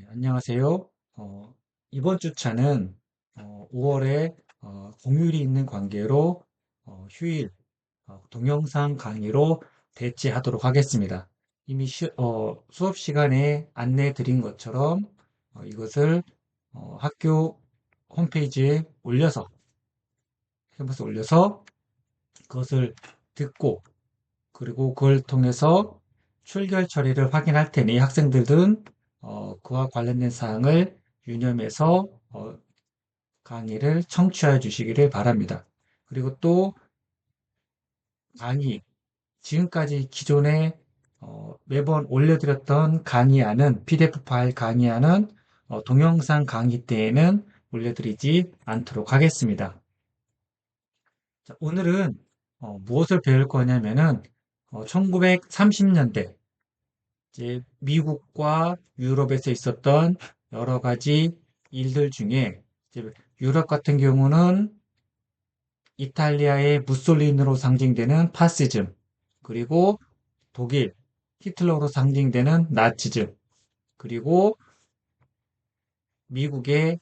네, 안녕하세요. 이번 주차는 5월에 공휴일이 있는 관계로 휴일 동영상 강의로 대체하도록 하겠습니다. 이미 수업 시간에 안내 드린 것처럼 이것을 학교 홈페이지에 캠퍼스에 올려서 그것을 듣고 그리고 그걸 통해서 출결 처리를 확인할 테니 학생들은 그와 관련된 사항을 유념해서 강의를 청취해 주시기를 바랍니다. 그리고 또 강의, 지금까지 기존에 매번 올려드렸던 강의안은 PDF 파일 강의안은 동영상 강의 때에는 올려드리지 않도록 하겠습니다. 자, 오늘은 무엇을 배울 거냐면은 1930년대 이제 미국과 유럽에서 있었던 여러 가지 일들 중에 이제 유럽 같은 경우는 이탈리아의 무솔리니로 상징되는 파시즘, 그리고 독일 히틀러로 상징되는 나치즘, 그리고 미국의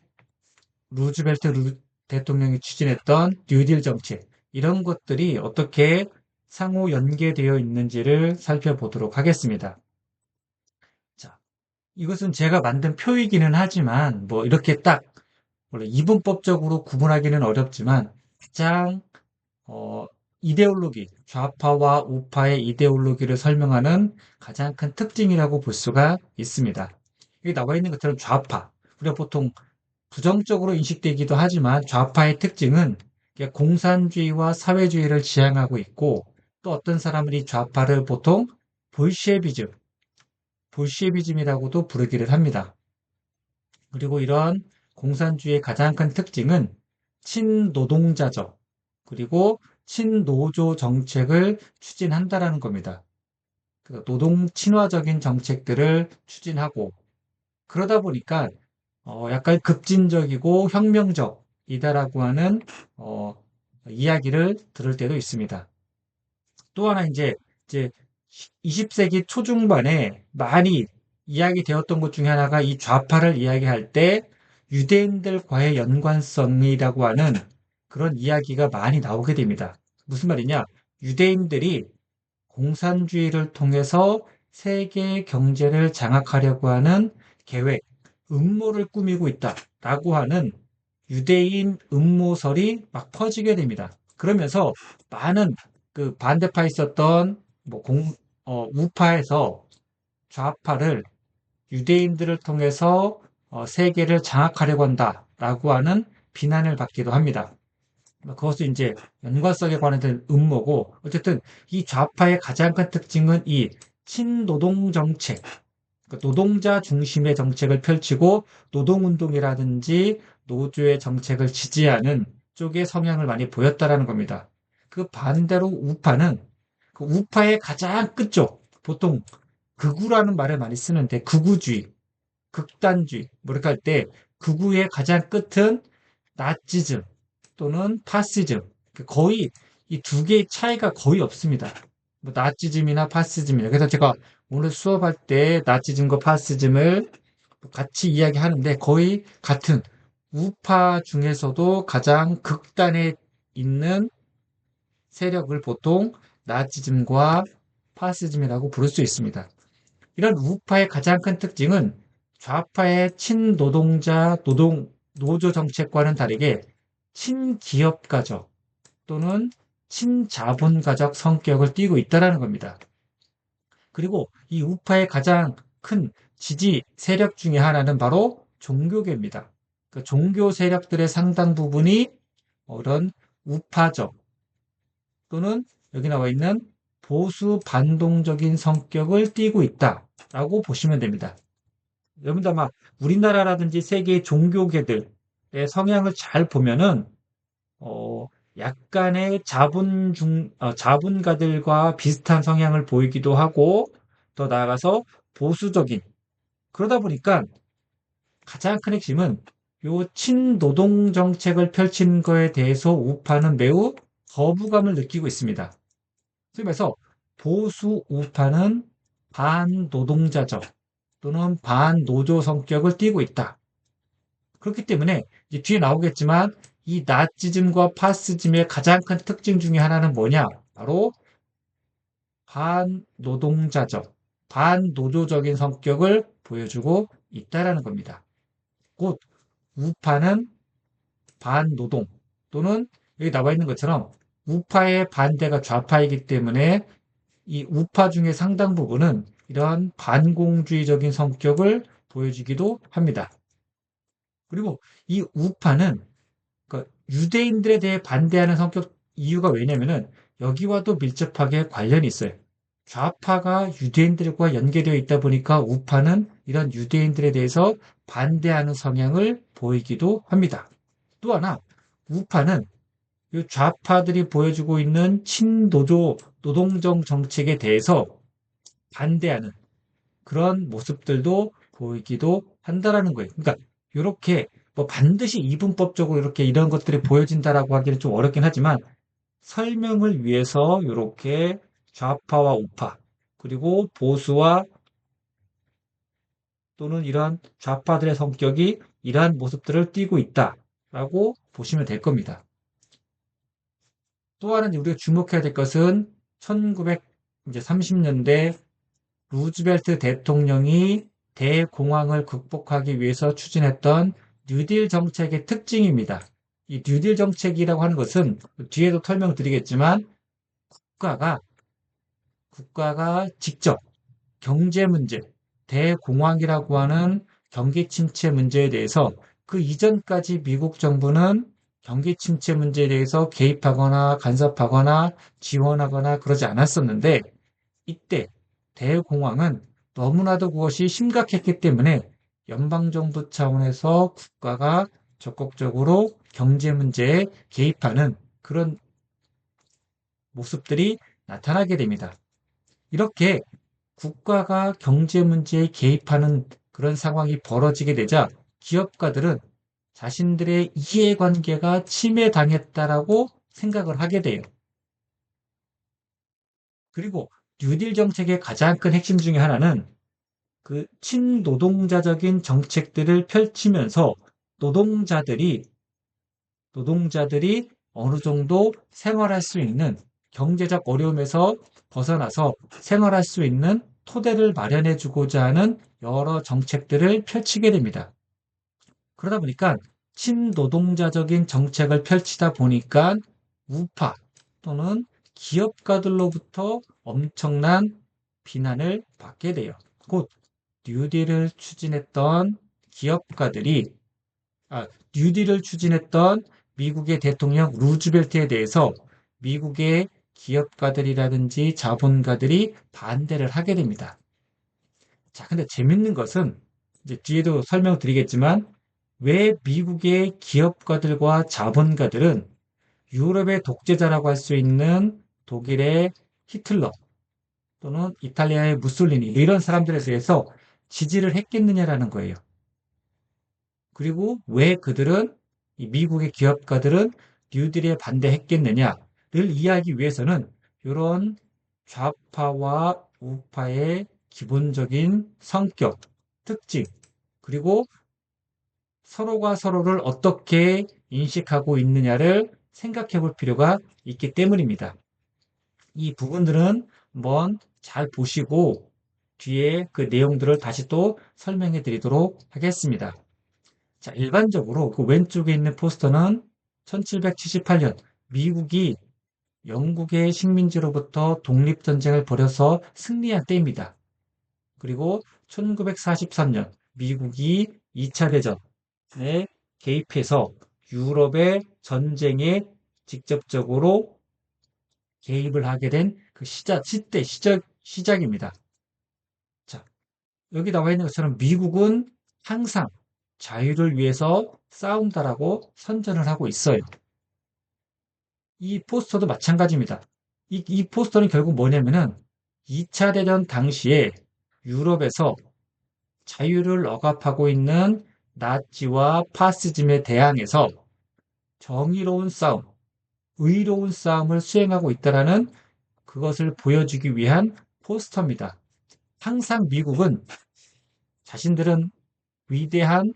대통령이 추진했던 뉴딜 정책, 이런 것들이 어떻게 상호 연계되어 있는지를 살펴보도록 하겠습니다. 자, 이것은 제가 만든 표이기는 하지만 뭐 이렇게 딱 원래 이분법적으로 구분하기는 어렵지만 가장 어, 좌파와 우파의 이데올로기를 설명하는 가장 큰 특징이라고 볼 수가 있습니다. 여기 나와 있는 것처럼 좌파, 우리가 보통 부정적으로 인식되기도 하지만 좌파의 특징은 공산주의와 사회주의를 지향하고 있고, 또 어떤 사람은 이 좌파를 보통 볼셰비즘, 볼셰비즘이라고도 부르기를 합니다. 그리고 이러한 공산주의의 가장 큰 특징은 친노동자적, 그리고 친노조 정책을 추진한다라는 겁니다. 노동 친화적인 정책들을 추진하고, 그러다 보니까 약간 급진적이고 혁명적이다라고 하는 어, 이야기를 들을 때도 있습니다. 또 하나 이제 20세기 초중반에 많이 이야기되었던 것 중에 하나가 이 좌파를 이야기할 때 유대인들과의 연관성이라고 하는 그런 이야기가 많이 나오게 됩니다. 무슨 말이냐? 유대인들이 공산주의를 통해서 세계 경제를 장악하려고 하는 계획, 음모를 꾸미고 있다라고 하는 유대인 음모설이 막 퍼지게 됩니다. 그러면서 많은 그 반대파에 있었던 우파에서 좌파를 유대인들을 통해서 세계를 장악하려고 한다라고 하는 비난을 받기도 합니다. 그것은 이제 연관성에 관련된 음모고, 어쨌든 이 좌파의 가장 큰 특징은 이 친노동 정책, 그러니까 노동자 중심의 정책을 펼치고 노동운동이라든지 노조의 정책을 지지하는 쪽의 성향을 많이 보였다라는 겁니다. 그 반대로 우파는 그 우파의 가장 끝쪽, 보통 극우라는 말을 많이 쓰는데 극우주의, 극단주의, 뭐랄까 할 때 극우의 가장 끝은 나치즘 또는 파시즘. 거의 이 두 개의 차이가 거의 없습니다. 뭐 나치즘이나 파시즘이나. 그래서 제가 오늘 수업할 때 나치즘과 파시즘을 같이 이야기하는데 거의 같은 우파 중에서도 가장 극단에 있는 세력을 보통 나치즘과 파시즘이라고 부를 수 있습니다. 이런 우파의 가장 큰 특징은 좌파의 친노동자 노조 정책과는 다르게 친기업가적 또는 친자본가적 성격을 띠고 있다는 겁니다. 그리고 이 우파의 가장 큰 지지 세력 중에 하나는 바로 종교계입니다. 그 종교 세력들의 상당 부분이 이런 우파적 또는 여기 나와 있는 보수 반동적인 성격을 띠고 있다라고 보시면 됩니다. 여러분들 아마 우리나라라든지 세계의 종교계들의 성향을 잘 보면은 어, 약간의 자본가들과 비슷한 성향을 보이기도 하고, 더 나아가서 보수적인, 그러다 보니까 가장 큰 핵심은 요 친노동 정책을 펼친 거에 대해서 우파는 매우 거부감을 느끼고 있습니다. 그래서 보수 우파는 반노동자적, 또는 반노조 성격을 띠고 있다. 그렇기 때문에 이제 뒤에 나오겠지만 이 나치즘과 파시즘의 가장 큰 특징 중에 하나는 뭐냐? 바로 반노동자적, 반노조적인 성격을 보여주고 있다라는 겁니다. 곧 우파는 반노동 또는 여기 나와 있는 것처럼 우파의 반대가 좌파이기 때문에 이 우파 중에 상당 부분은 이러한 반공주의적인 성격을 보여주기도 합니다. 그리고 이 우파는 유대인들에 대해 반대하는 성격 이유가 왜냐면은 여기와도 밀접하게 관련이 있어요. 좌파가 유대인들과 연계되어 있다 보니까 우파는 이런 유대인들에 대해서 반대하는 성향을 보이기도 합니다. 또 하나, 우파는 이 좌파들이 보여주고 있는 친노조 노동정 정책에 대해서 반대하는 그런 모습들도 보이기도 한다라는 거예요. 그러니까 이렇게 뭐 반드시 이분법적으로 이렇게 이런 것들이 보여진다라고 하기는 좀 어렵긴 하지만 설명을 위해서 이렇게 좌파와 우파 그리고 보수와 또는 이러한 좌파들의 성격이 이러한 모습들을 띠고 있다라고 보시면 될 겁니다. 또 하나 우리가 주목해야 될 것은 1930년대 루즈벨트 대통령이 대공황을 극복하기 위해서 추진했던 뉴딜 정책의 특징입니다. 이 뉴딜 정책이라고 하는 것은 뒤에도 설명드리겠지만 국가가 직접 경제 문제, 대공황이라고 하는 경기 침체 문제에 대해서 그 이전까지 미국 정부는 경기 침체 문제에 대해서 개입하거나 간섭하거나 지원하거나 그러지 않았었는데 이때 대공황은 너무나도 그것이 심각했기 때문에 연방정부 차원에서 국가가 적극적으로 경제 문제에 개입하는 그런 모습들이 나타나게 됩니다. 이렇게 국가가 경제 문제에 개입하는 그런 상황이 벌어지게 되자 기업가들은 자신들의 이해관계가 침해당했다라고 생각을 하게 돼요. 그리고 뉴딜 정책의 가장 큰 핵심 중에 하나는 그 친노동자적인 정책들을 펼치면서 노동자들이 어느 정도 생활할 수 있는 경제적 어려움에서 벗어나서 생활할 수 있는 토대를 마련해 주고자 하는 여러 정책들을 펼치게 됩니다. 그러다 보니까 친노동자적인 정책을 펼치다 보니까 우파 또는 기업가들로부터 엄청난 비난을 받게 돼요. 곧 뉴딜을 추진했던 기업가들이 뉴딜을 추진했던 미국의 대통령 루즈벨트에 대해서 미국의 기업가들이라든지 자본가들이 반대를 하게 됩니다. 자, 근데 재밌는 것은 이제 뒤에도 설명드리겠지만 왜 미국의 기업가들과 자본가들은 유럽의 독재자라고 할 수 있는 독일의 히틀러 또는 이탈리아의 무솔리니 이런 사람들에 대해서 지지를 했겠느냐라는 거예요. 그리고 왜 그들은 이 미국의 기업가들은 뉴딜에 반대했겠느냐를 이해하기 위해서는 이런 좌파와 우파의 기본적인 성격, 특징, 그리고 서로가 서로를 어떻게 인식하고 있느냐를 생각해 볼 필요가 있기 때문입니다. 이 부분들은 한번 잘 보시고 뒤에 그 내용들을 다시 또 설명해 드리도록 하겠습니다. 자, 일반적으로 그 왼쪽에 있는 포스터는 1778년 미국이 영국의 식민지로부터 독립전쟁을 벌여서 승리한 때입니다. 그리고 1943년 미국이 2차 대전에 개입해서 유럽의 전쟁에 직접적으로 개입을 하게 된 그 시작입니다. 자, 여기 나와 있는 것처럼 미국은 항상 자유를 위해서 싸운다라고 선전을 하고 있어요. 이 포스터도 마찬가지입니다. 이 포스터는 결국 뭐냐면은 2차 대전 당시에 유럽에서 자유를 억압하고 있는 나치와 파시즘에 대항해서 정의로운 싸움, 의로운 싸움을 수행하고 있다라는 그것을 보여주기 위한 포스터입니다. 항상 미국은 자신들은 위대한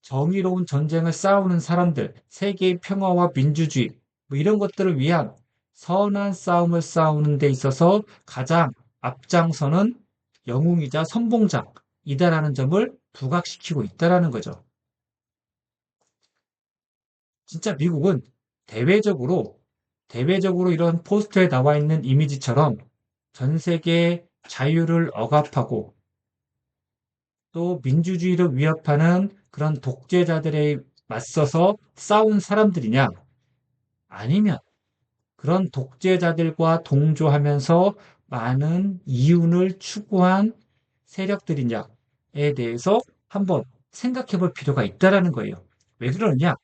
정의로운 전쟁을 싸우는 사람들, 세계의 평화와 민주주의, 뭐 이런 것들을 위한 선한 싸움을 싸우는 데 있어서 가장 앞장서는 영웅이자 선봉장이다라는 점을 부각시키고 있다라는 거죠. 진짜 미국은 대외적으로, 대외적으로 이런 포스터에 나와 있는 이미지처럼 전 세계의 자유를 억압하고 또 민주주의를 위협하는 그런 독재자들에 맞서서 싸운 사람들이냐? 아니면 그런 독재자들과 동조하면서 많은 이윤을 추구한 세력들이냐에 대해서 한번 생각해 볼 필요가 있다라는 거예요. 왜 그러냐?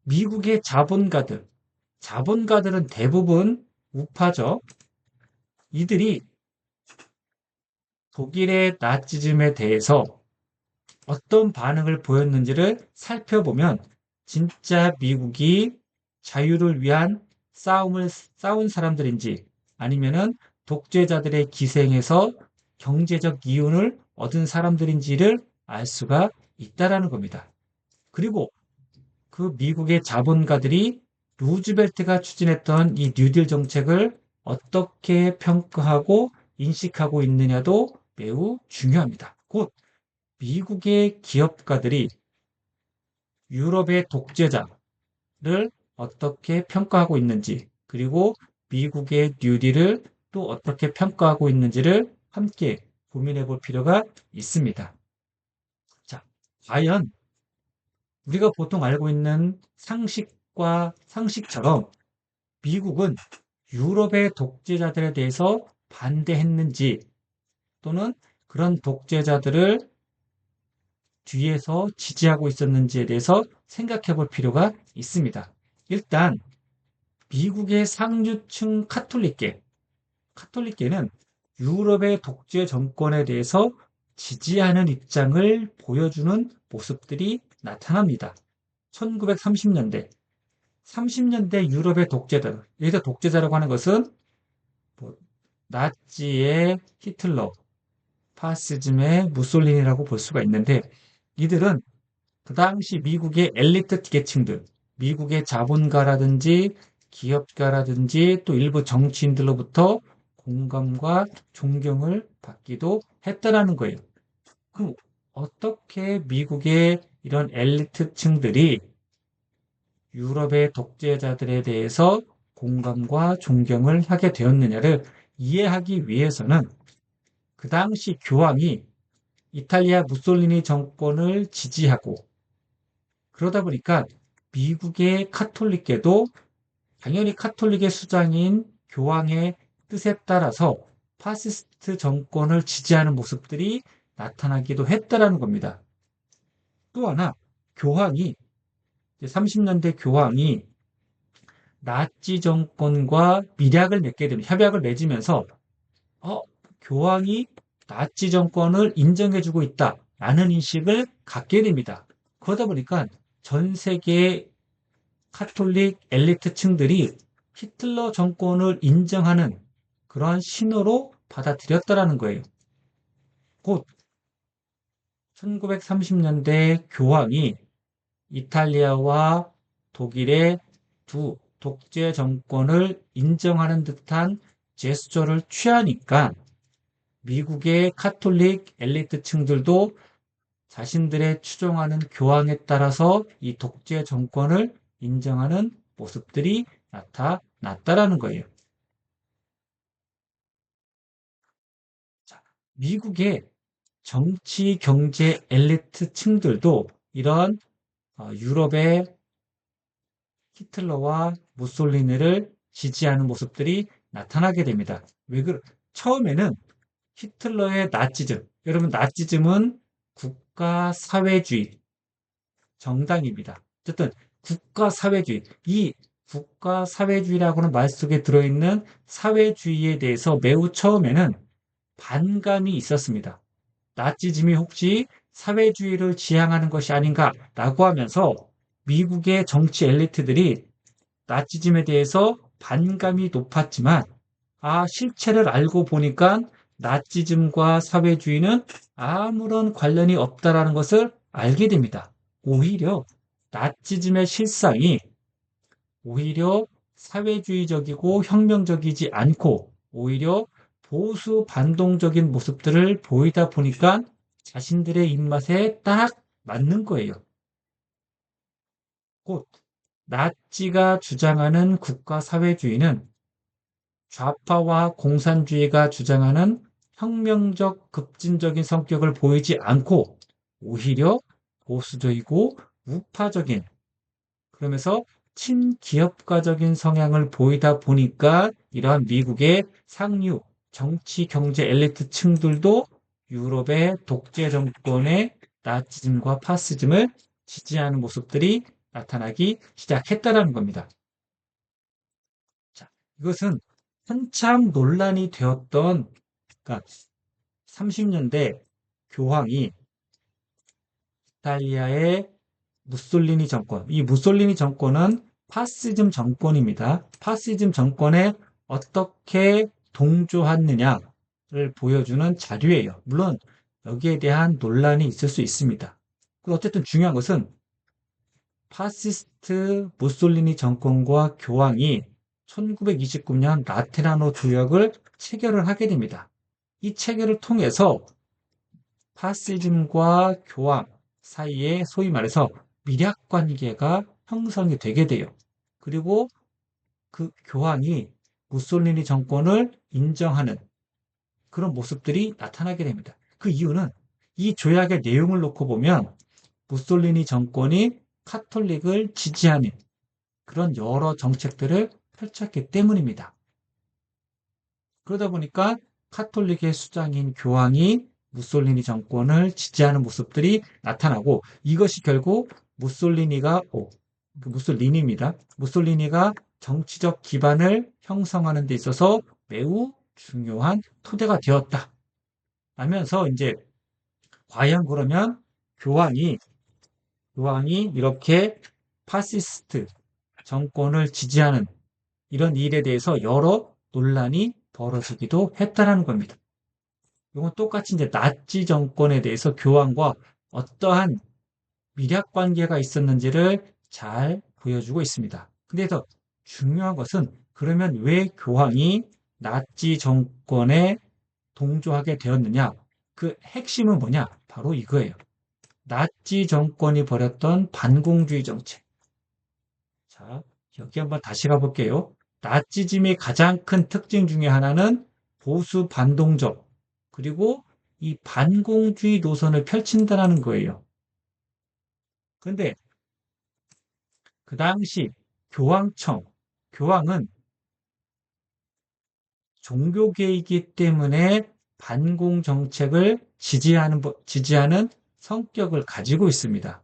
미국의 자본가들은 대부분 우파죠. 이들이 독일의 나치즘에 대해서 어떤 반응을 보였는지를 살펴보면 진짜 미국이 자유를 위한 싸운 사람들인지 아니면은 독재자들의 기생에서 경제적 이윤을 얻은 사람들인지를 알 수가 있다라는 겁니다. 그리고 그 미국의 자본가들이 루즈벨트가 추진했던 이 뉴딜 정책을 어떻게 평가하고 인식하고 있느냐도 매우 중요합니다. 곧 미국의 기업가들이 유럽의 독재자를 어떻게 평가하고 있는지, 그리고 미국의 뉴딜을 또 어떻게 평가하고 있는지를 함께 고민해 볼 필요가 있습니다. 자, 과연 우리가 보통 알고 있는 상식과 상식처럼 미국은 유럽의 독재자들에 대해서 반대했는지 또는 그런 독재자들을 뒤에서 지지하고 있었는지에 대해서 생각해 볼 필요가 있습니다. 일단 미국의 상류층 카톨릭계는 유럽의 독재 정권에 대해서 지지하는 입장을 보여주는 모습들이 나타납니다. 1930년대, 30년대 유럽의 독재자, 여기서 독재자라고 하는 것은 뭐 나치의 히틀러, 파시즘의 무솔리니라고 볼 수가 있는데 이들은 그 당시 미국의 엘리트 계층들, 미국의 자본가라든지 기업가라든지 또 일부 정치인들로부터 공감과 존경을 받기도 했다라는 거예요. 그럼 어떻게 미국의 이런 엘리트층들이 유럽의 독재자들에 대해서 공감과 존경을 하게 되었느냐를 이해하기 위해서는 그 당시 교황이 이탈리아 무솔리니 정권을 지지하고 그러다 보니까 미국의 카톨릭계도 당연히 카톨릭의 수장인 교황의 뜻에 따라서 파시스트 정권을 지지하는 모습들이 나타나기도 했다라는 겁니다. 또 하나, 교황이, 30년대 교황이 나치 정권과 밀약을 맺게 됩니다. 협약을 맺으면서, 어, 교황이 나치 정권을 인정해주고 있다라는 인식을 갖게 됩니다. 그러다 보니까 전 세계의 카톨릭 엘리트층들이 히틀러 정권을 인정하는 그러한 신호로 받아들였다라는 거예요. 곧 1930년대 교황이 이탈리아와 독일의 두 독재 정권을 인정하는 듯한 제스처를 취하니까 미국의 카톨릭 엘리트층들도 자신들의 추종하는 교황에 따라서 이 독재 정권을 인정하는 모습들이 나타났다라는 거예요. 자, 미국의 정치, 경제 엘리트층들도 이런 유럽의 히틀러와 무솔리니를 지지하는 모습들이 나타나게 됩니다. 처음에는 히틀러의 나치즘, 여러분 나치즘은 국가사회주의 정당입니다. 어쨌든 국가사회주의, 이 국가사회주의라고는 말 속에 들어있는 사회주의에 대해서 매우 처음에는 반감이 있었습니다. 나치즘이 혹시 사회주의를 지향하는 것이 아닌가라고 하면서 미국의 정치 엘리트들이 나치즘에 대해서 반감이 높았지만, 실체를 알고 보니까 나치즘과 사회주의는 아무런 관련이 없다라는 것을 알게 됩니다. 오히려 나치즘의 실상이 오히려 사회주의적이고 혁명적이지 않고 오히려 보수 반동적인 모습들을 보이다 보니까 자신들의 입맛에 딱 맞는 거예요. 곧 나치가 주장하는 국가 사회주의는 좌파와 공산주의가 주장하는 혁명적 급진적인 성격을 보이지 않고 오히려 보수적이고 우파적인 그러면서 친기업가적인 성향을 보이다 보니까 이러한 미국의 상류 정치 경제 엘리트 층들도 유럽의 독재 정권의 나치즘과 파시즘을 지지하는 모습들이 나타나기 시작했다라는 겁니다. 자, 이것은 한참 논란이 되었던 그러니까 30년대 교황이 이탈리아의 무솔리니 정권, 이 무솔리니 정권은 파시즘 정권입니다. 파시즘 정권에 어떻게 동조했느냐를 보여주는 자료예요. 물론 여기에 대한 논란이 있을 수 있습니다. 어쨌든 중요한 것은 파시스트 무솔리니 정권과 교황이 1929년 라테라노 조약을 체결을 하게 됩니다. 이 체결을 통해서 파시즘과 교황 사이에 소위 말해서 밀약 관계가 형성이 되게 돼요. 그리고 그 교황이 무솔리니 정권을 인정하는 그런 모습들이 나타나게 됩니다. 그 이유는 이 조약의 내용을 놓고 보면 무솔리니 정권이 카톨릭을 지지하는 그런 여러 정책들을 펼쳤기 때문입니다. 그러다 보니까 카톨릭의 수장인 교황이 무솔리니 정권을 지지하는 모습들이 나타나고 이것이 결국 무솔리니입니다. 무솔리니가 정치적 기반을 형성하는 데 있어서 매우 중요한 토대가 되었다. 하면서 이제 과연 그러면 교황이 이렇게 파시스트 정권을 지지하는 이런 일에 대해서 여러 논란이 벌어지기도 했다라는 겁니다. 이건 똑같이 이제 나치 정권에 대해서 교황과 어떠한 밀약 관계가 있었는지를 잘 보여주고 있습니다. 근데 더 중요한 것은 그러면 왜 교황이 나치 정권에 동조하게 되었느냐? 그 핵심은 뭐냐? 바로 이거예요. 나치 정권이 벌였던 반공주의 정책. 자, 여기 한번 다시 가볼게요. 나치즘의 가장 큰 특징 중에 하나는 보수 반동적, 그리고 이 반공주의 노선을 펼친다는 거예요. 그런데 그 당시 교황은 종교계이기 때문에 반공 정책을 지지하는 성격을 가지고 있습니다.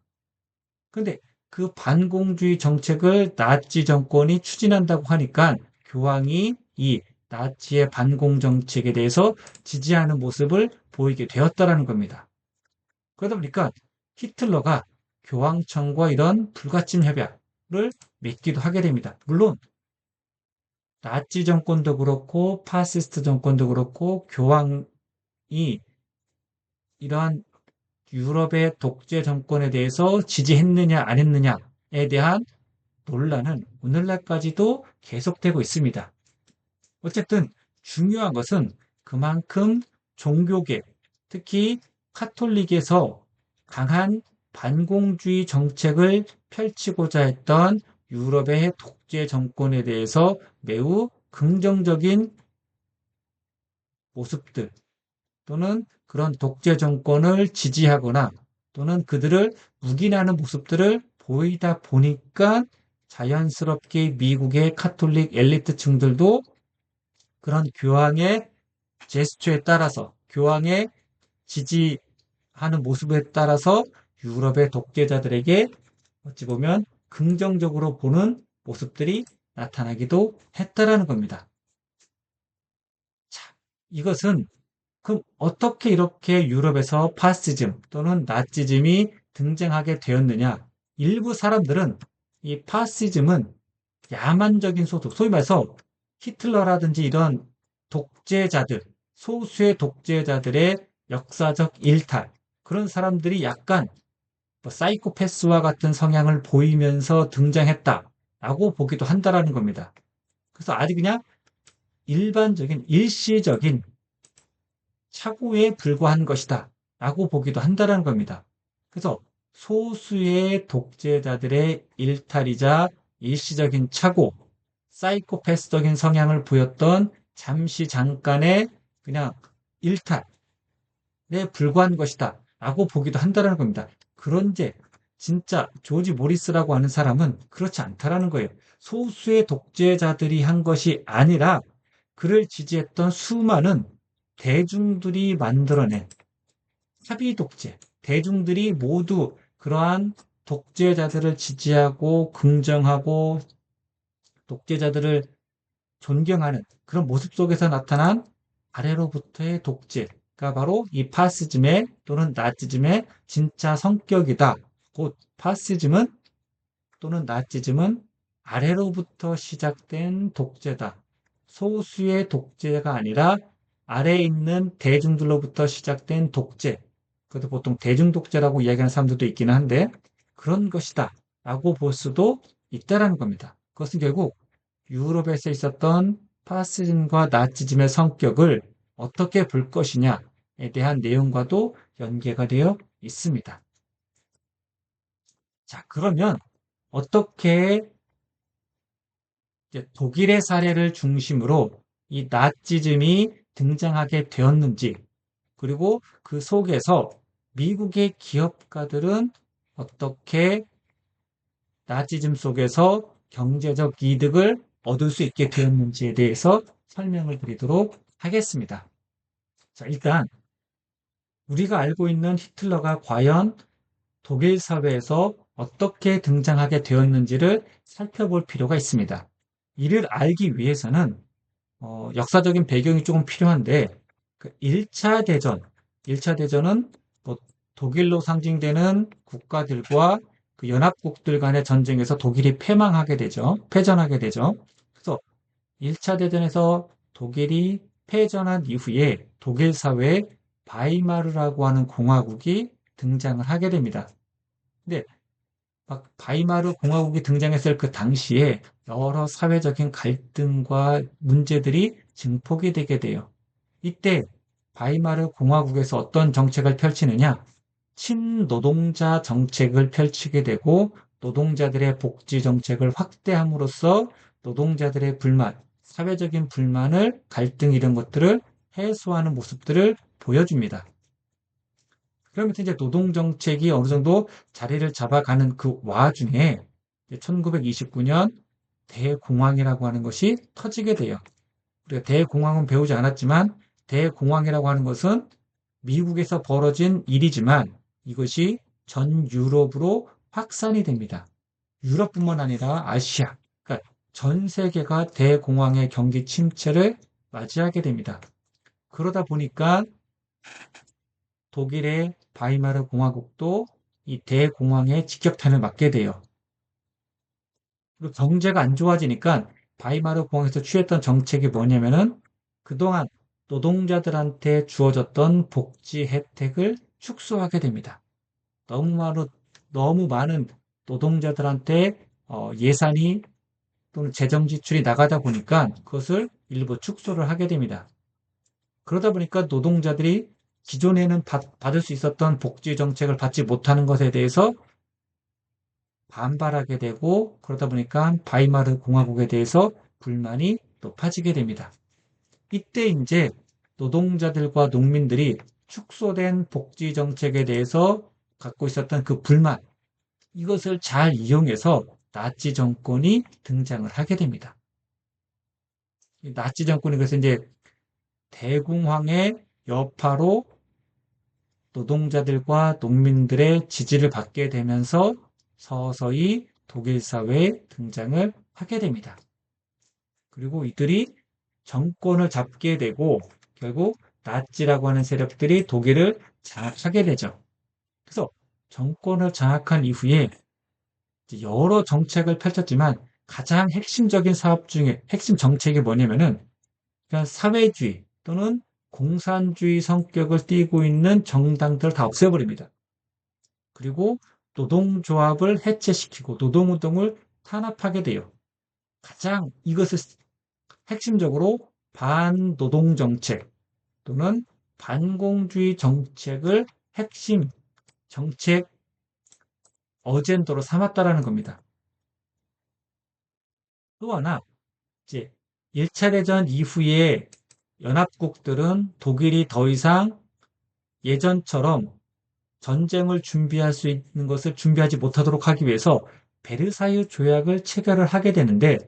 그런데 그 반공주의 정책을 나치 정권이 추진한다고 하니까 교황이 이 나치의 반공 정책에 대해서 지지하는 모습을 보이게 되었다라는 겁니다. 그러다 보니까 히틀러가 교황청과 이런 불가침 협약을 맺기도 하게 됩니다. 물론 나치 정권도 그렇고 파시스트 정권도 그렇고 교황이 이러한 유럽의 독재 정권에 대해서 지지했느냐 안 했느냐에 대한 논란은 오늘날까지도 계속되고 있습니다. 어쨌든 중요한 것은 그만큼 종교계, 특히 카톨릭에서 강한 반공주의 정책을 펼치고자 했던 유럽의 독재 정권에 대해서 매우 긍정적인 모습들 또는 그런 독재 정권을 지지하거나 또는 그들을 묵인하는 모습들을 보이다 보니까 자연스럽게 미국의 카톨릭 엘리트층들도 그런 교황의 제스처에 따라서 교황의 지지하는 모습에 따라서 유럽의 독재자들에게 어찌 보면 긍정적으로 보는 모습들이 나타나기도 했다라는 겁니다. 자, 이것은 그럼 어떻게 이렇게 유럽에서 파시즘 또는 나치즘이 등장하게 되었느냐? 일부 사람들은 이 파시즘은 야만적인 소득, 소위 말해서 히틀러라든지 이런 독재자들, 소수의 독재자들의 역사적 일탈, 그런 사람들이 약간 뭐 사이코패스와 같은 성향을 보이면서 등장했다라고 보기도 한다라는 겁니다. 그래서 아주 그냥 일반적인 일시적인 착오에 불과한 것이다 라고 보기도 한다는 겁니다. 그래서 소수의 독재자들의 일탈이자 일시적인 착오, 사이코패스적인 성향을 보였던 잠시 잠깐의 그냥 일탈에 불과한 것이다 라고 보기도 한다는 겁니다. 그런데 진짜 조지 모리스라고 하는 사람은 그렇지 않다라는 거예요. 소수의 독재자들이 한 것이 아니라 그를 지지했던 수많은 대중들이 만들어낸 합의 독재, 대중들이 모두 그러한 독재자들을 지지하고 긍정하고 독재자들을 존경하는 그런 모습 속에서 나타난 아래로부터의 독재가 바로 이 파시즘의 또는 나치즘의 진짜 성격이다. 곧 파시즘은 또는 나치즘은 아래로부터 시작된 독재다. 소수의 독재가 아니라 아래에 있는 대중들로부터 시작된 독재. 그것도 보통 대중독재라고 이야기하는 사람들도 있기는 한데 그런 것이다. 라고 볼 수도 있다라는 겁니다. 그것은 결국 유럽에서 있었던 파시즘과 나치즘의 성격을 어떻게 볼 것이냐에 대한 내용과도 연계가 되어 있습니다. 자, 그러면 어떻게 이제 독일의 사례를 중심으로 이 나치즘이 등장하게 되었는지, 그리고 그 속에서 미국의 기업가들은 어떻게 나치즘 속에서 경제적 이득을 얻을 수 있게 되었는지에 대해서 설명을 드리도록 하겠습니다. 자, 일단 우리가 알고 있는 히틀러가 과연 독일 사회에서 어떻게 등장하게 되었는지를 살펴볼 필요가 있습니다. 이를 알기 위해서는 역사적인 배경이 조금 필요한데 그 1차 대전, 1차 대전은 뭐 독일로 상징되는 국가들과 그 연합국들 간의 전쟁에서 독일이 패망하게 되죠. 패전하게 되죠. 그래서 1차 대전에서 독일이 패전한 이후에 독일 사회에 바이마르라고 하는 공화국이 등장을 하게 됩니다. 근데 막 바이마르 공화국이 등장했을 그 당시에 여러 사회적인 갈등과 문제들이 증폭이 되게 돼요. 이때 바이마르 공화국에서 어떤 정책을 펼치느냐? 친노동자 정책을 펼치게 되고 노동자들의 복지 정책을 확대함으로써 노동자들의 불만, 사회적인 불만을 갈등 이런 것들을 해소하는 모습들을 보여줍니다. 그러면서 이제 노동 정책이 어느 정도 자리를 잡아가는 그 와중에 1929년 대공황이라고 하는 것이 터지게 돼요. 우리가 대공황은 배우지 않았지만 대공황이라고 하는 것은 미국에서 벌어진 일이지만 이것이 전 유럽으로 확산이 됩니다. 유럽뿐만 아니라 아시아, 그러니까 전 세계가 대공황의 경기 침체를 맞이하게 됩니다. 그러다 보니까 독일의 바이마르 공화국도 이 대공황의 직격탄을 맞게 돼요. 그리고 경제가 안 좋아지니까 바이마르 공화국에서 취했던 정책이 뭐냐면은 그동안 노동자들한테 주어졌던 복지 혜택을 축소하게 됩니다. 너무 많은 노동자들한테 예산이 또는 재정 지출이 나가다 보니까 그것을 일부 축소를 하게 됩니다. 그러다 보니까 노동자들이 기존에는 받을 수 있었던 복지 정책을 받지 못하는 것에 대해서 반발하게 되고 그러다 보니까 바이마르 공화국에 대해서 불만이 높아지게 됩니다. 이때 이제 노동자들과 농민들이 축소된 복지 정책에 대해서 갖고 있었던 그 불만, 이것을 잘 이용해서 나치 정권이 등장을 하게 됩니다. 나치 정권이 그래서 이제 대공황의 여파로 노동자들과 농민들의 지지를 받게 되면서 서서히 독일 사회에 등장을 하게 됩니다. 그리고 이들이 정권을 잡게 되고 결국 나치라고 하는 세력들이 독일을 장악하게 되죠. 그래서 정권을 장악한 이후에 여러 정책을 펼쳤지만 가장 핵심적인 사업 중에 핵심 정책이 뭐냐면은 그냥 사회주의 또는 공산주의 성격을 띠고 있는 정당들을 다 없애버립니다. 그리고 노동조합을 해체시키고 노동운동을 탄압하게 돼요. 가장 이것을 핵심적으로 반노동 정책 또는 반공주의 정책을 핵심 정책 어젠더로 삼았다라는 겁니다. 또 하나, 이제 1차 대전 이후에 연합국들은 독일이 더 이상 예전처럼 전쟁을 준비할 수 있는 것을 준비하지 못하도록 하기 위해서 베르사유 조약을 체결을 하게 되는데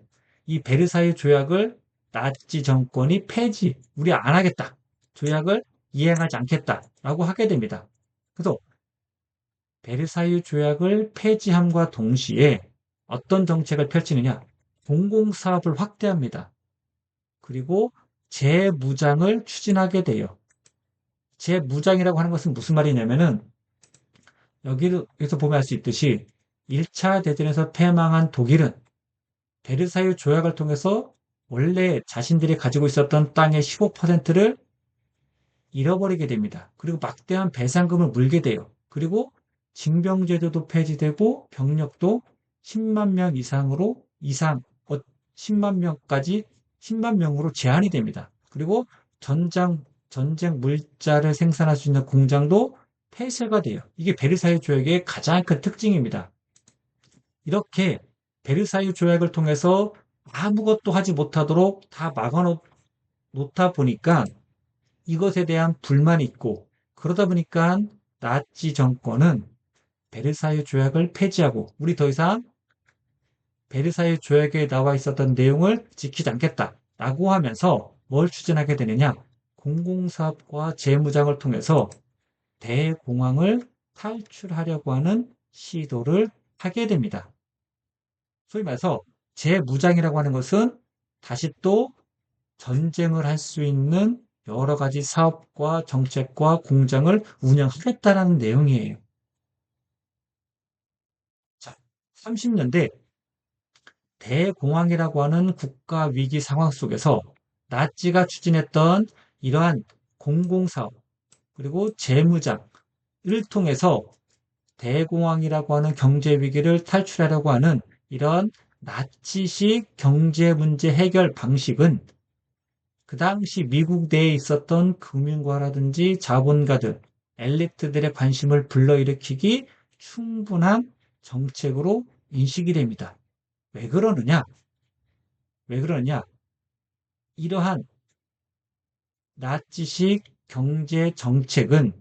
이 베르사유 조약을 나치 정권이 폐지, 우리 안 하겠다. 조약을 이행하지 않겠다라고 하게 됩니다. 그래서 베르사유 조약을 폐지함과 동시에 어떤 정책을 펼치느냐? 공공사업을 확대합니다. 그리고 재무장을 추진하게 돼요. 재무장이라고 하는 것은 무슨 말이냐면은 여기서 보면 알 수 있듯이 1차 대전에서 패망한 독일은 베르사유 조약을 통해서 원래 자신들이 가지고 있었던 땅의 15%를 잃어버리게 됩니다. 그리고 막대한 배상금을 물게 돼요. 그리고 징병제도도 폐지되고 병력도 10만 명 이상 10만 명까지 10만 명으로 제한이 됩니다. 그리고 전쟁 물자를 생산할 수 있는 공장도 폐쇄가 돼요. 이게 베르사유 조약의 가장 큰 특징입니다. 이렇게 베르사유 조약을 통해서 아무것도 하지 못하도록 다 막아놓다 보니까 이것에 대한 불만이 있고 그러다 보니까 나치 정권은 베르사유 조약을 폐지하고 우리 더 이상 베르사유 조약에 나와 있었던 내용을 지키지 않겠다라고 하면서 뭘 추진하게 되느냐? 공공사업과 재무장을 통해서 대공황을 탈출하려고 하는 시도를 하게 됩니다. 소위 말해서 재무장이라고 하는 것은 다시 또 전쟁을 할 수 있는 여러 가지 사업과 정책과 공장을 운영하겠다라는 내용이에요. 자, 30년대 대공황이라고 하는 국가 위기 상황 속에서 나치가 추진했던 이러한 공공사업 그리고 재무장을 통해서 대공황이라고 하는 경제 위기를 탈출하려고 하는 이런 나치식 경제 문제 해결 방식은 그 당시 미국 내에 있었던 금융가라든지 자본가들, 엘리트들의 관심을 불러일으키기 충분한 정책으로 인식이 됩니다. 왜 그러느냐? 왜 그러냐? 이러한 나치식 경제 정책은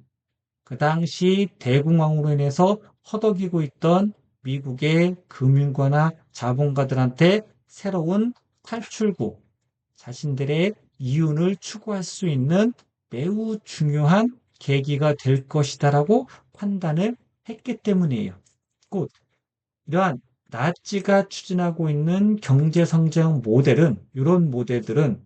그 당시 대공황으로 인해서 허덕이고 있던 미국의 금융가나 자본가들한테 새로운 탈출구, 자신들의 이윤을 추구할 수 있는 매우 중요한 계기가 될 것이다라고 판단을 했기 때문이에요. 곧 이러한 나치가 추진하고 있는 경제 성장 모델은 이런 모델들은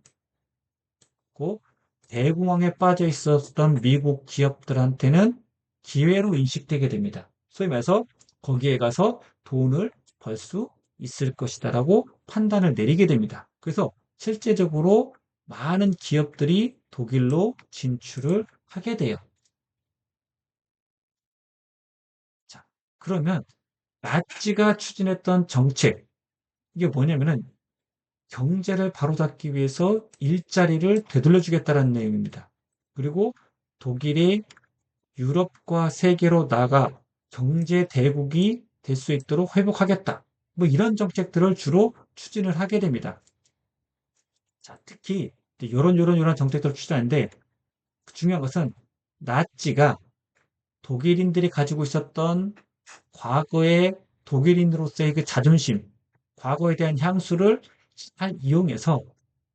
꼭 대공황에 빠져 있었던 미국 기업들한테는 기회로 인식되게 됩니다. 소위 말해서 거기에 가서 돈을 벌 수 있을 것이다라고 판단을 내리게 됩니다. 그래서 실제적으로 많은 기업들이 독일로 진출을 하게 돼요. 자, 그러면 나치가 추진했던 정책, 이게 뭐냐면은 경제를 바로잡기 위해서 일자리를 되돌려주겠다는 내용입니다. 그리고 독일이 유럽과 세계로 나가 경제 대국이 될 수 있도록 회복하겠다. 뭐 이런 정책들을 주로 추진을 하게 됩니다. 자, 특히 이런 정책들을 추진하는데 중요한 것은 나치가 독일인들이 가지고 있었던 과거의 독일인으로서의 그 자존심, 과거에 대한 향수를 잘 이용해서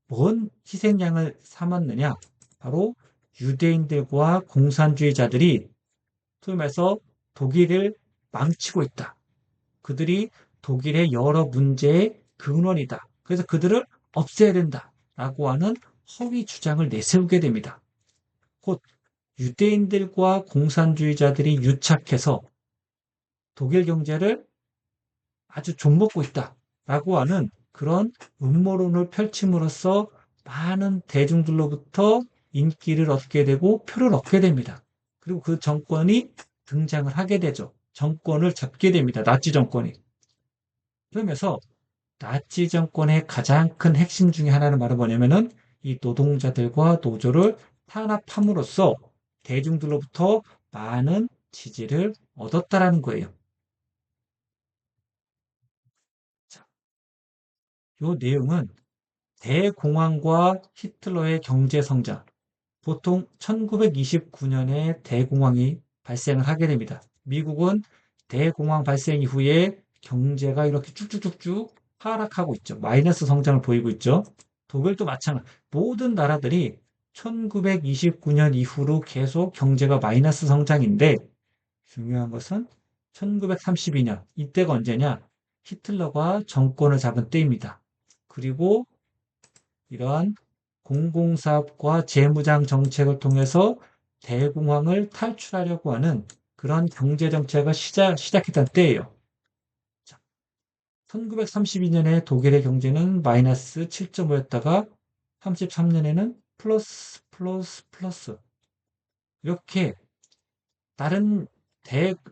뭔 희생양을 삼았느냐? 바로 유대인들과 공산주의자들이 소위 말해서 독일을 망치고 있다. 그들이 독일의 여러 문제의 근원이다. 그래서 그들을 없애야 된다라고 하는 허위 주장을 내세우게 됩니다. 곧 유대인들과 공산주의자들이 유착해서 독일 경제를 아주 좀먹고 있다라고 하는 그런 음모론을 펼침으로써 많은 대중들로부터 인기를 얻게 되고 표를 얻게 됩니다. 그리고 그 정권이 등장을 하게 되죠. 정권을 잡게 됩니다. 나치 정권이. 그러면서 나치 정권의 가장 큰 핵심 중에 하나는 바로 뭐냐면은 이 노동자들과 노조를 탄압함으로써 대중들로부터 많은 지지를 얻었다라는 거예요. 자, 이 내용은 대공황과 히틀러의 경제 성장, 보통 1929년에 대공황이 발생을 하게 됩니다. 미국은 대공황 발생 이후에 경제가 이렇게 쭉쭉쭉쭉 하락하고 있죠. 마이너스 성장을 보이고 있죠. 독일도 마찬가지. 모든 나라들이 1929년 이후로 계속 경제가 마이너스 성장인데 중요한 것은 1932년 이때가 언제냐? 히틀러가 정권을 잡은 때입니다. 그리고 이러한 공공사업과 재무장 정책을 통해서 대공황을 탈출하려고 하는 그런 경제정책을 시작했던 때예요. 1932년에 독일의 경제는 마이너스 7.5였다가 33년에는 플러스 이렇게 다른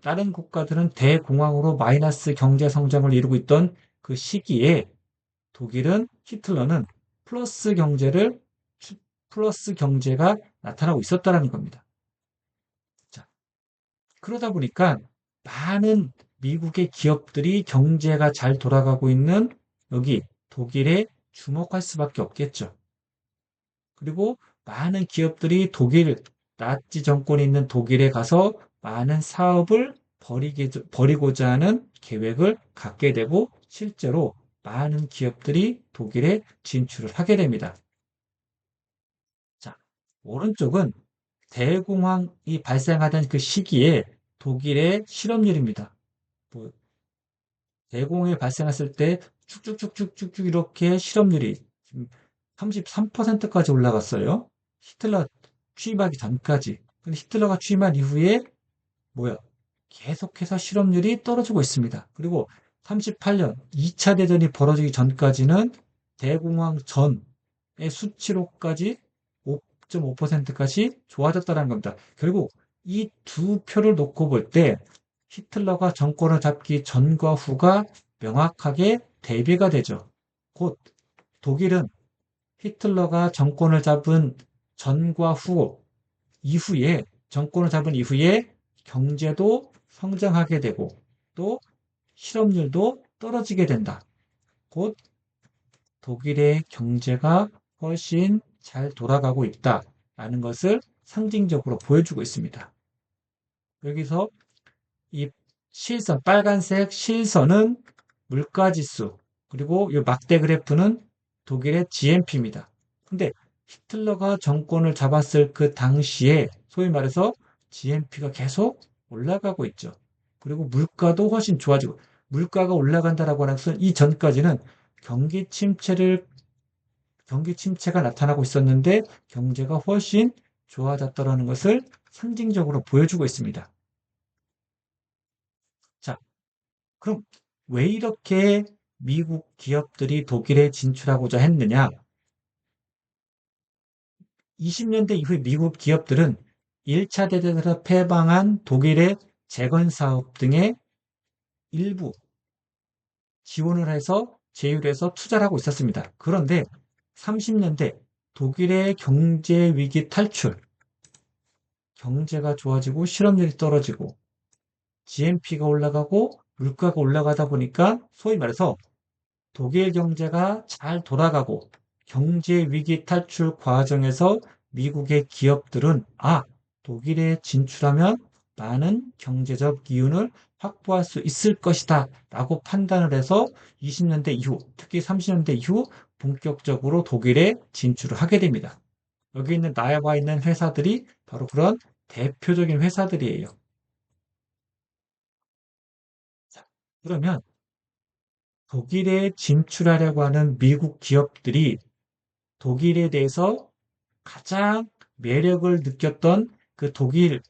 다른 국가들은 대공황으로 마이너스 경제 성장을 이루고 있던 그 시기에 독일은 히틀러는 플러스 경제를 플러스 경제가 나타나고 있었다라는 겁니다. 자, 그러다 보니까 많은 미국의 기업들이 경제가 잘 돌아가고 있는 여기 독일에 주목할 수밖에 없겠죠. 그리고 많은 기업들이 나치 정권이 있는 독일에 가서 많은 사업을 벌이고자 하는 계획을 갖게 되고 실제로 많은 기업들이 독일에 진출을 하게 됩니다. 자, 오른쪽은 대공황이 발생하던 그 시기에 독일의 실업률입니다. 뭐, 대공황이 발생했을 때 쭉쭉쭉쭉쭉 이렇게 실업률이 지금 33%까지 올라갔어요. 히틀러 취임하기 전까지. 근데 히틀러가 취임한 이후에 뭐야? 계속해서 실업률이 떨어지고 있습니다. 그리고 38년 2차 대전이 벌어지기 전까지는 대공황 전의 수치로까지 5.5%까지 좋아졌다는 겁니다. 결국 이 두 표를 놓고 볼 때 히틀러가 정권을 잡기 전과 후가 명확하게 대비가 되죠. 곧 독일은 히틀러가 정권을 잡은 전과 후, 이후에, 정권을 잡은 이후에 경제도 성장하게 되고 또 실업률도 떨어지게 된다. 곧 독일의 경제가 훨씬 잘 돌아가고 있다라는 것을 상징적으로 보여주고 있습니다. 여기서 이 실선, 빨간색 실선은 물가지수, 그리고 이 막대 그래프는 독일의 GNP입니다. 근데 히틀러가 정권을 잡았을 그 당시에 소위 말해서 GNP가 계속 올라가고 있죠. 그리고 물가도 훨씬 좋아지고, 물가가 올라간다라고 하는 것은 이전까지는 경기 침체를, 경기 침체가 나타나고 있었는데 경제가 훨씬 좋아졌다는 것을 상징적으로 보여주고 있습니다. 자, 그럼 왜 이렇게 미국 기업들이 독일에 진출하고자 했느냐? 20년대 이후에 미국 기업들은 1차 대전에서 패망한 독일의 재건 사업 등의 일부 지원을 해서 제휴해서 투자를 하고 있었습니다. 그런데 30년대 독일의 경제 위기 탈출, 경제가 좋아지고 실업률이 떨어지고 GNP가 올라가고 물가가 올라가다 보니까 소위 말해서 독일 경제가 잘 돌아가고 경제 위기 탈출 과정에서 미국의 기업들은 독일에 진출하면 많은 경제적 기운을 확보할 수 있을 것이다 라고 판단을 해서 20년대 이후, 특히 30년대 이후 본격적으로 독일에 진출을 하게 됩니다. 여기 있는 나와 있는 회사들이 바로 그런 대표적인 회사들이에요. 자, 그러면 독일에 진출하려고 하는 미국 기업들이 독일에 대해서 가장 매력을 느꼈던 그 독일의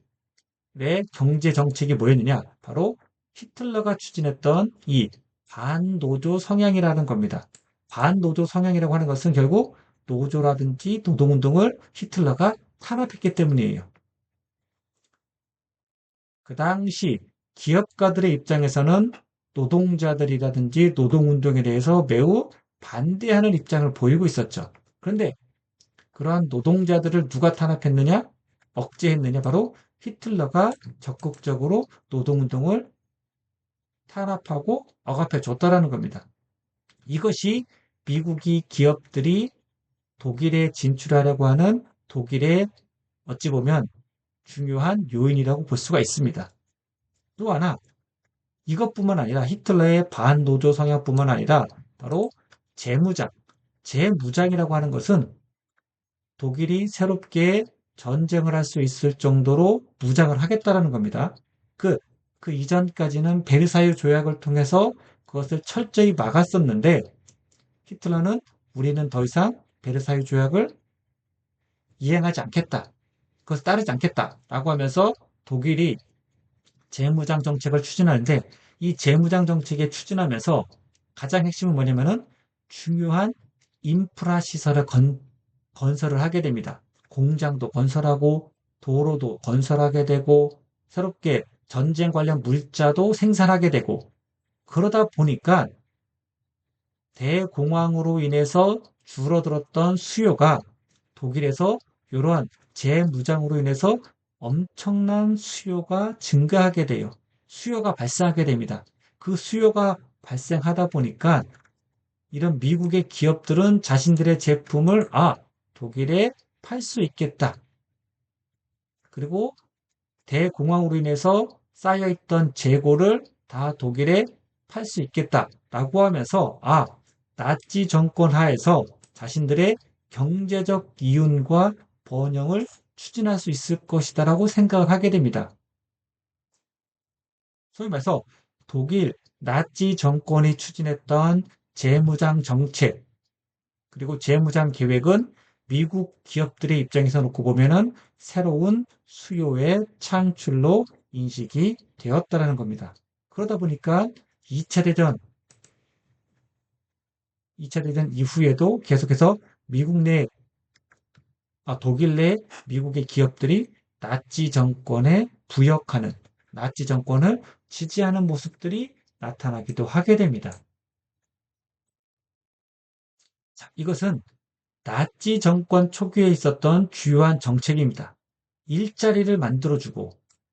경제 정책이 뭐였느냐? 바로 히틀러가 추진했던 이 반노조 성향이라는 겁니다. 반노조 성향이라고 하는 것은 결국 노조라든지 노동운동을 히틀러가 탄압했기 때문이에요. 그 당시 기업가들의 입장에서는 노동자들이라든지 노동운동에 대해서 매우 반대하는 입장을 보이고 있었죠. 그런데 그러한 노동자들을 누가 탄압했느냐? 억제했느냐? 바로 히틀러가 적극적으로 노동운동을 탄압하고 억압해 줬다라는 겁니다. 이것이 미국이 기업들이 독일에 진출하려고 하는 독일의 어찌 보면 중요한 요인이라고 볼 수가 있습니다. 또 하나, 이것뿐만 아니라 히틀러의 반노조 성향뿐만 아니라 바로 재무장, 재무장이라고 하는 것은 독일이 새롭게 전쟁을 할 수 있을 정도로 무장을 하겠다라는 겁니다. 그, 그 이전까지는 베르사유 조약을 통해서 그것을 철저히 막았었는데 히틀러는 우리는 더 이상 베르사유 조약을 이행하지 않겠다. 그것을 따르지 않겠다라고 하면서 독일이 재무장 정책을 추진하는데 이 재무장 정책에 추진하면서 가장 핵심은 뭐냐면은 중요한 인프라 시설을 건설을 하게 됩니다. 공장도 건설하고 도로도 건설하게 되고 새롭게 전쟁 관련 물자도 생산하게 되고 그러다 보니까 대공황으로 인해서 줄어들었던 수요가 독일에서 이러한 재무장으로 인해서 엄청난 수요가 증가하게 돼요. 수요가 발생하게 됩니다. 그 수요가 발생하다 보니까 이런 미국의 기업들은 자신들의 제품을 독일에 팔 수 있겠다. 그리고 대공황으로 인해서 쌓여있던 재고를 다 독일에 팔 수 있겠다라고 하면서 나치 정권 하에서 자신들의 경제적 이윤과 번영을 추진할 수 있을 것이다라고 생각을 하게 됩니다. 소위 말해서 독일 나치 정권이 추진했던 재무장 정책 그리고 재무장 계획은 미국 기업들의 입장에서 놓고 보면은 새로운 수요의 창출로 인식이 되었다라는 겁니다. 그러다 보니까 2차 대전, 2차 대전 이후에도 계속해서 미국 내, 독일 내 미국의 기업들이 나치 정권에 부역하는, 나치 정권을 지지하는 모습들이 나타나기도 하게 됩니다. 자, 이것은 나치 정권 초기에 있었던 주요한 정책입니다. 일자리를 만들어주고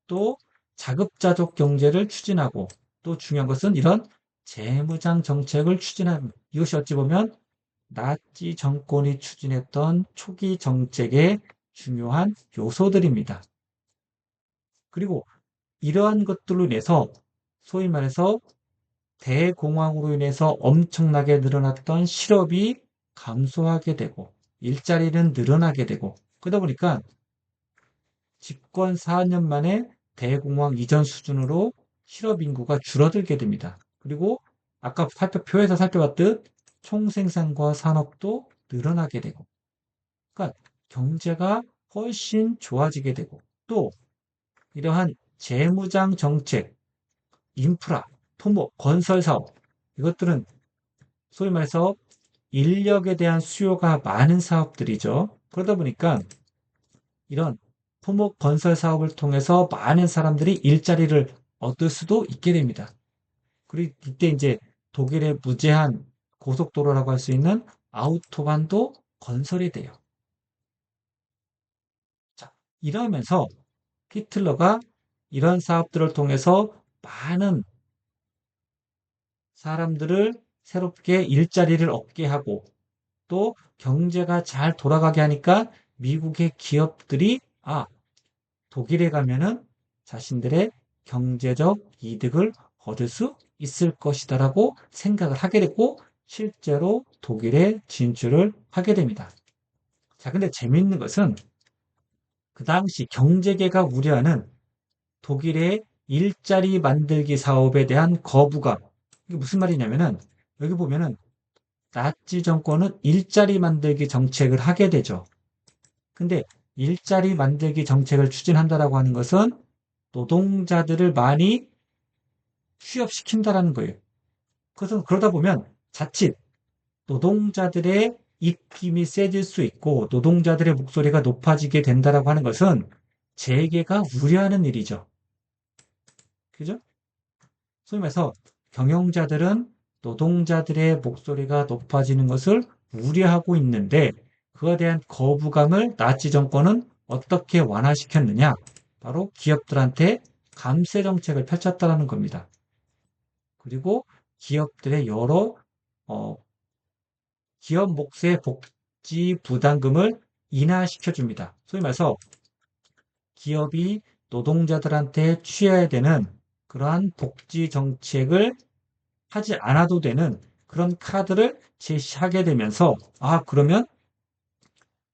또 자급자족 경제를 추진하고 또 중요한 것은 이런 재무장 정책을 추진하는 이것이 어찌 보면 나치 정권이 추진했던 초기 정책의 중요한 요소들입니다. 그리고 이러한 것들로 인해서 소위 말해서 대공황으로 인해서 엄청나게 늘어났던 실업이 감소하게 되고 일자리는 늘어나게 되고 그러다 보니까 집권 4년 만에 대공황 이전 수준으로 실업 인구가 줄어들게 됩니다. 그리고 아까 표에서 살펴봤듯 총생산과 산업도 늘어나게 되고 그러니까 경제가 훨씬 좋아지게 되고 또 이러한 재무장 정책, 인프라, 토목, 건설 사업 이것들은 소위 말해서 인력에 대한 수요가 많은 사업들이죠. 그러다 보니까 이런 토목 건설 사업을 통해서 많은 사람들이 일자리를 얻을 수도 있게 됩니다. 그리고 이때 이제 독일의 무제한 고속도로라고 할 수 있는 아우토반도 건설이 돼요. 자, 이러면서 히틀러가 이런 사업들을 통해서 많은 사람들을 새롭게 일자리를 얻게 하고 또 경제가 잘 돌아가게 하니까 미국의 기업들이 독일에 가면은 자신들의 경제적 이득을 얻을 수 있을 것이다라고 생각을 하게 됐고 실제로 독일에 진출을 하게 됩니다. 자, 근데 재미있는 것은 그 당시 경제계가 우려하는 독일의 일자리 만들기 사업에 대한 거부감. 이게 무슨 말이냐면은 여기 보면은 나치 정권은 일자리 만들기 정책을 하게 되죠. 근데 일자리 만들기 정책을 추진한다라고 하는 것은 노동자들을 많이 취업시킨다라는 거예요. 그래서 그러다 보면 자칫 노동자들의 입김이 세질 수 있고 노동자들의 목소리가 높아지게 된다라고 하는 것은 재계가 우려하는 일이죠. 그죠? 소위 말해서 경영자들은 노동자들의 목소리가 높아지는 것을 우려하고 있는데 그에 대한 거부감을 나치 정권은 어떻게 완화시켰느냐? 바로 기업들한테 감세 정책을 펼쳤다라는 겁니다. 그리고 기업들의 여러 어, 기업 몫의 복지 부담금을 인하시켜 줍니다. 소위 말해서 기업이 노동자들한테 취해야 되는 그러한 복지 정책을 하지 않아도 되는 그런 카드를 제시하게 되면서 그러면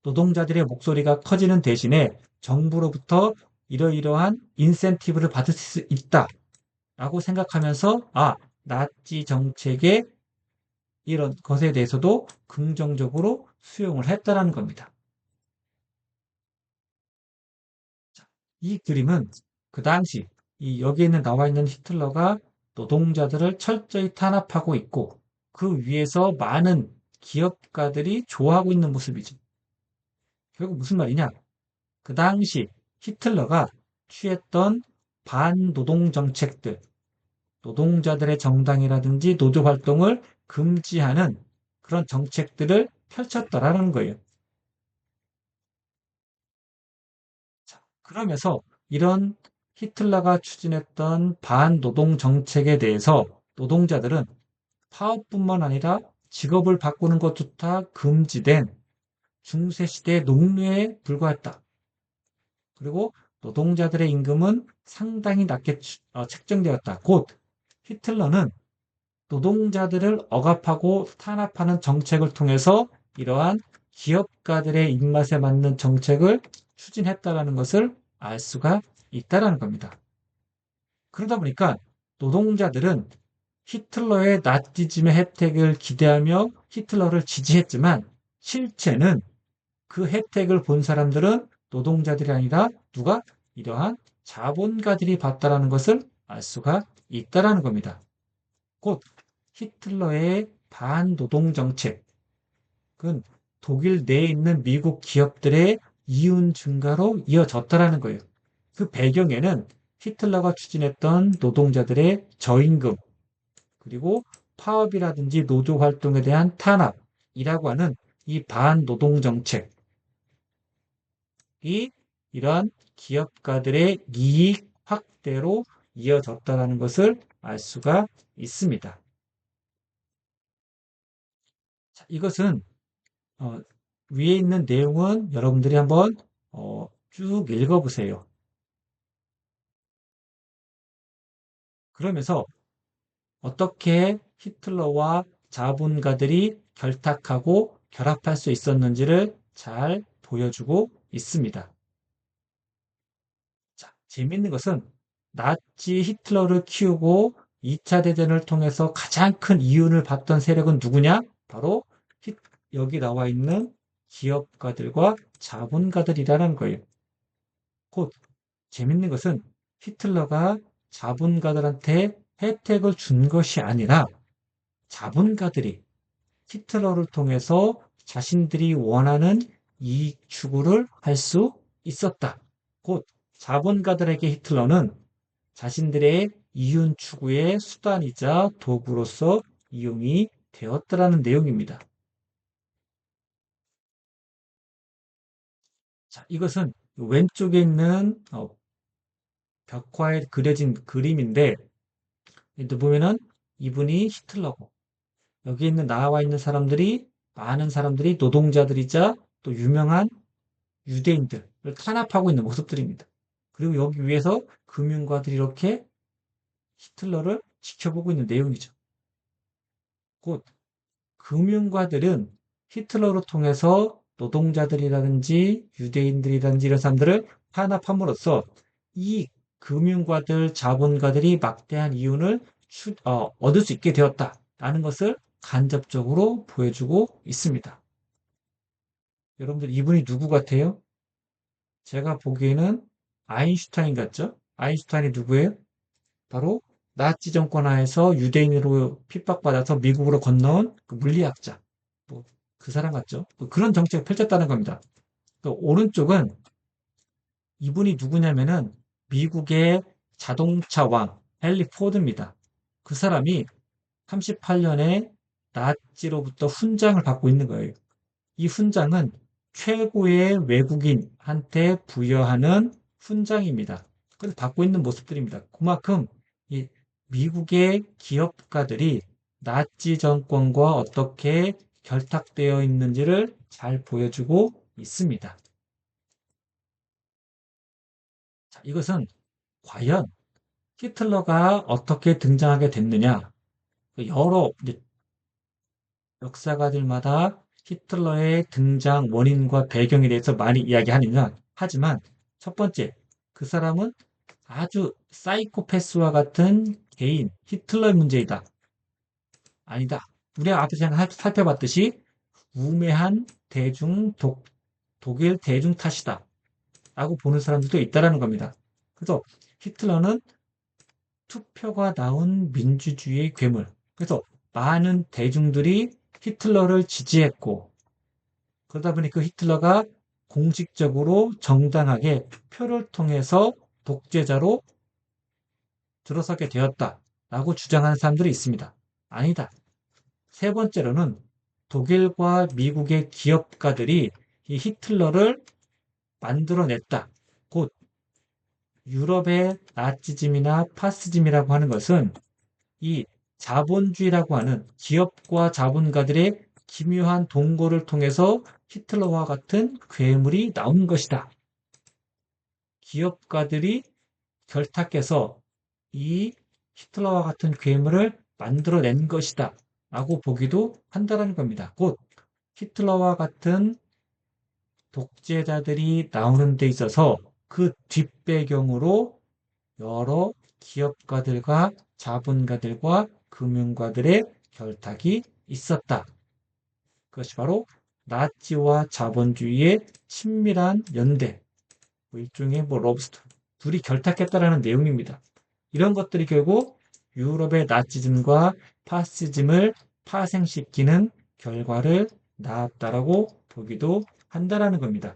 노동자들의 목소리가 커지는 대신에 정부로부터 이러이러한 인센티브를 받을 수 있다라고 생각하면서 나치 정책의 이런 것에 대해서도 긍정적으로 수용을 했다라는 겁니다. 이 그림은 그 당시 이 여기에 있는 나와 있는 히틀러가 노동자들을 철저히 탄압하고 있고 그 위에서 많은 기업가들이 좋아하고 있는 모습이죠. 결국 무슨 말이냐? 그 당시 히틀러가 취했던 반노동 정책들, 노동자들의 정당이라든지 노조 활동을 금지하는 그런 정책들을 펼쳤다라는 거예요. 자, 그러면서 이런 히틀러가 추진했던 반노동 정책에 대해서 노동자들은 파업뿐만 아니라 직업을 바꾸는 것도 다 금지된 중세시대 농노에 불과했다. 그리고 노동자들의 임금은 상당히 낮게 책정되었다. 곧 히틀러는 노동자들을 억압하고 탄압하는 정책을 통해서 이러한 기업가들의 입맛에 맞는 정책을 추진했다라는 것을 알 수가 있다라는 겁니다. 그러다 보니까 노동자들은 히틀러의 나치즘의 혜택을 기대하며 히틀러를 지지했지만 실제는 그 혜택을 본 사람들은 노동자들이 아니라 누가? 이러한 자본가들이 봤다라는 것을 알 수가 있다라는 겁니다. 곧 히틀러의 반노동 정책은 독일 내에 있는 미국 기업들의 이윤 증가로 이어졌다라는 거예요. 그 배경에는 히틀러가 추진했던 노동자들의 저임금, 그리고 파업이라든지 노조 활동에 대한 탄압이라고 하는 이 반노동 정책이 이러한 기업가들의 이익 확대로 이어졌다는 것을 알 수가 있습니다. 자, 이것은 어, 위에 있는 내용은 여러분들이 한번 쭉 읽어보세요. 그러면서 어떻게 히틀러와 자본가들이 결탁하고 결합할 수 있었는지를 잘 보여주고 있습니다. 자, 재밌는 것은 나치 히틀러를 키우고 2차 대전을 통해서 가장 큰 이윤을 봤던 세력은 누구냐? 바로 여기 나와 있는 기업가들과 자본가들이라는 거예요. 곧 재밌는 것은 히틀러가 자본가들한테 혜택을 준 것이 아니라 자본가들이 히틀러를 통해서 자신들이 원하는 이익 추구를 할 수 있었다. 곧 자본가들에게 히틀러는 자신들의 이윤 추구의 수단이자 도구로서 이용이 되었다라는 내용입니다. 자, 이것은 왼쪽에 있는 벽화에 그려진 그림인데 보면은 이분이 히틀러고 여기 있는 나와 있는 사람들이 많은 사람들이 노동자들이자 또 유명한 유대인들을 탄압하고 있는 모습들입니다. 그리고 여기 위에서 금융가들이 이렇게 히틀러를 지켜보고 있는 내용이죠. 곧 금융가들은 히틀러를 통해서 노동자들이라든지 유대인들이라든지 이런 사람들을 탄압함으로써 이 금융가들, 자본가들이 막대한 이윤을 얻을 수 있게 되었다라는 것을 간접적으로 보여주고 있습니다. 여러분들 이분이 누구 같아요? 제가 보기에는 아인슈타인 같죠? 아인슈타인이 누구예요? 바로 나치 정권 하에서 유대인으로 핍박받아서 미국으로 건너온 그 물리학자. 뭐 그 사람 같죠? 그런 정책을 펼쳤다는 겁니다. 또 오른쪽은 이분이 누구냐면은 미국의 자동차 왕 헨리 포드입니다. 그 사람이 38년에 나치로부터 훈장을 받고 있는 거예요. 이 훈장은 최고의 외국인한테 부여하는 훈장입니다. 그래서 받고 있는 모습들입니다. 그만큼 이 미국의 기업가들이 나치 정권과 어떻게 결탁되어 있는지를 잘 보여주고 있습니다. 자, 이것은 과연 히틀러가 어떻게 등장하게 됐느냐? 여러 역사가들마다 히틀러의 등장 원인과 배경에 대해서 많이 이야기하느냐? 하지만 첫 번째, 그 사람은 아주 사이코패스와 같은 개인, 히틀러의 문제이다. 아니다. 우리가 앞에서 살펴봤듯이 우매한 독일 대중 탓이다. 라고 보는 사람들도 있다라는 겁니다. 그래서 히틀러는 투표가 나온 민주주의의 괴물. 그래서 많은 대중들이 히틀러를 지지했고, 그러다 보니 그 히틀러가 공식적으로 정당하게 표를 통해서 독재자로 들어서게 되었다라고 주장하는 사람들이 있습니다. 아니다. 세 번째로는 독일과 미국의 기업가들이 이 히틀러를 만들어냈다. 곧 유럽의 나치즘이나 파시즘이라고 하는 것은 이 자본주의라고 하는 기업과 자본가들의 기묘한 동거를 통해서 히틀러와 같은 괴물이 나온 것이다. 기업가들이 결탁해서 이 히틀러와 같은 괴물을 만들어낸 것이다. 라고 보기도 한다는 겁니다. 곧 히틀러와 같은 독재자들이 나오는 데 있어서 그 뒷배경으로 여러 기업가들과 자본가들과 금융가들의 결탁이 있었다. 그것이 바로 나치와 자본주의의 친밀한 연대, 일종의 러브스토리, 둘이 결탁했다라는 내용입니다. 이런 것들이 결국 유럽의 나치즘과 파시즘을 파생시키는 결과를 낳았다라고 보기도 한다라는 겁니다.